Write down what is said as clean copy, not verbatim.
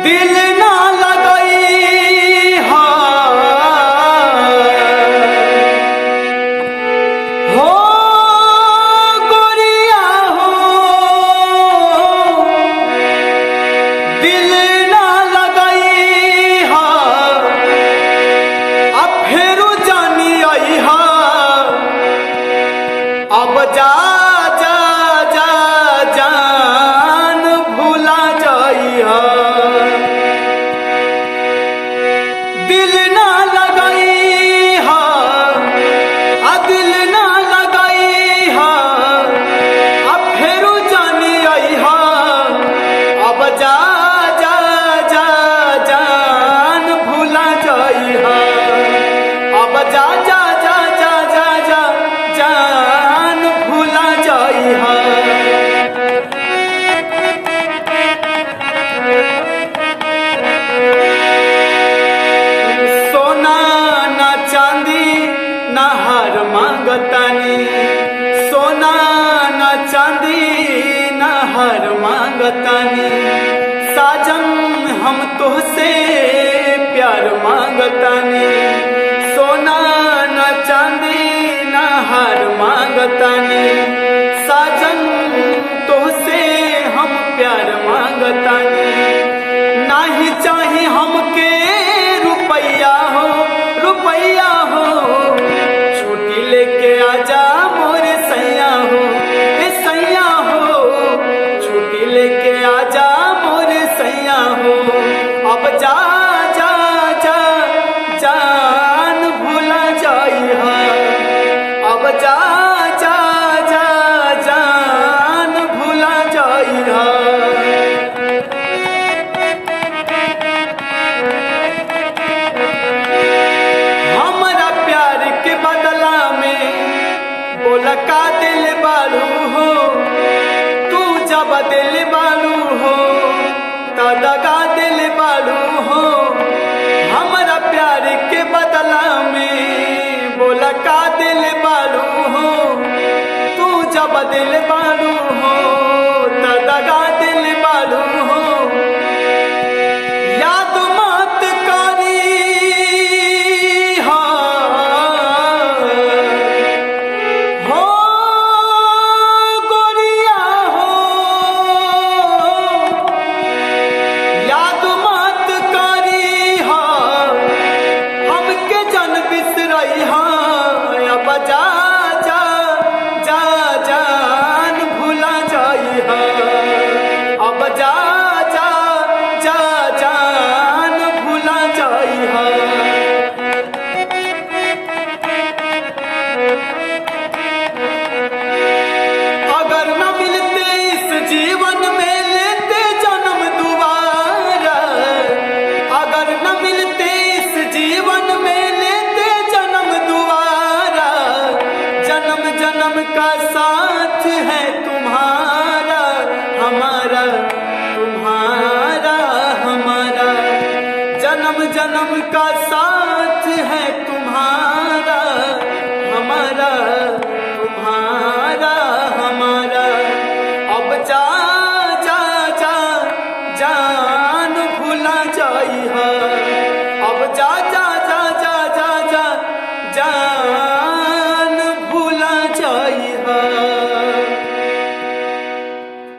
दिल ना लगई हो गोरिया हो, दिल ना लगई हो अब फेरू जानी आई हो। अब जा जा जा जान भूला जाई हो। दिल ना लगई हो दिल ना लगई हो अब फेरू जानी आई हो। अब जा जा जा जान भूला जाई हो। अब जा जा जा जा जा जा जान भूला जाई हो। सोना ना चांदी ना हार मांगतानी, सोना ना चांदी ना हार मांगतानी। साजन हम तुझसे प्यार मांगतानी, सोना ना चांदी ना हार मांगतानी। साजन तुझसे हम प्यार मांगतानी। नाही चाही हमके रुपैया हो, रुपैया हो छुट्टी लेके आजा मोरे सैया हो। ए सैया हो छुट्टी लेके आजा मोरे सैया हो। अब जा जा जा जान भूला जाई हो। अब जा जा जा जान भूला जाई हो। हमरा प्यार के बदला में बोला का दिल बालू हो। तू जब दिल बालू हो तो दगा दिल बालू हो। हमरा प्यार के बदला में बोला का दिल बालू हो। तू जब दिल बालू हो तो दगा दिल बालू हो। याद मत करी हो गोरिया हो, याद मत करी हो हमके जन बिसरई हो। अब जा जा जा जान भूला जाई हो। अब जा जा जा जान भूला जाई हो। अगर न मिलते इस जीवन में लेते जन्म दोबारा, अगर न मिलते इस जीवन में लेते जन्म दोबारा। जन्म जन्म का साथ है तुम्हारा हमारा, तुम्हारा हमारा। जन्म जन्म का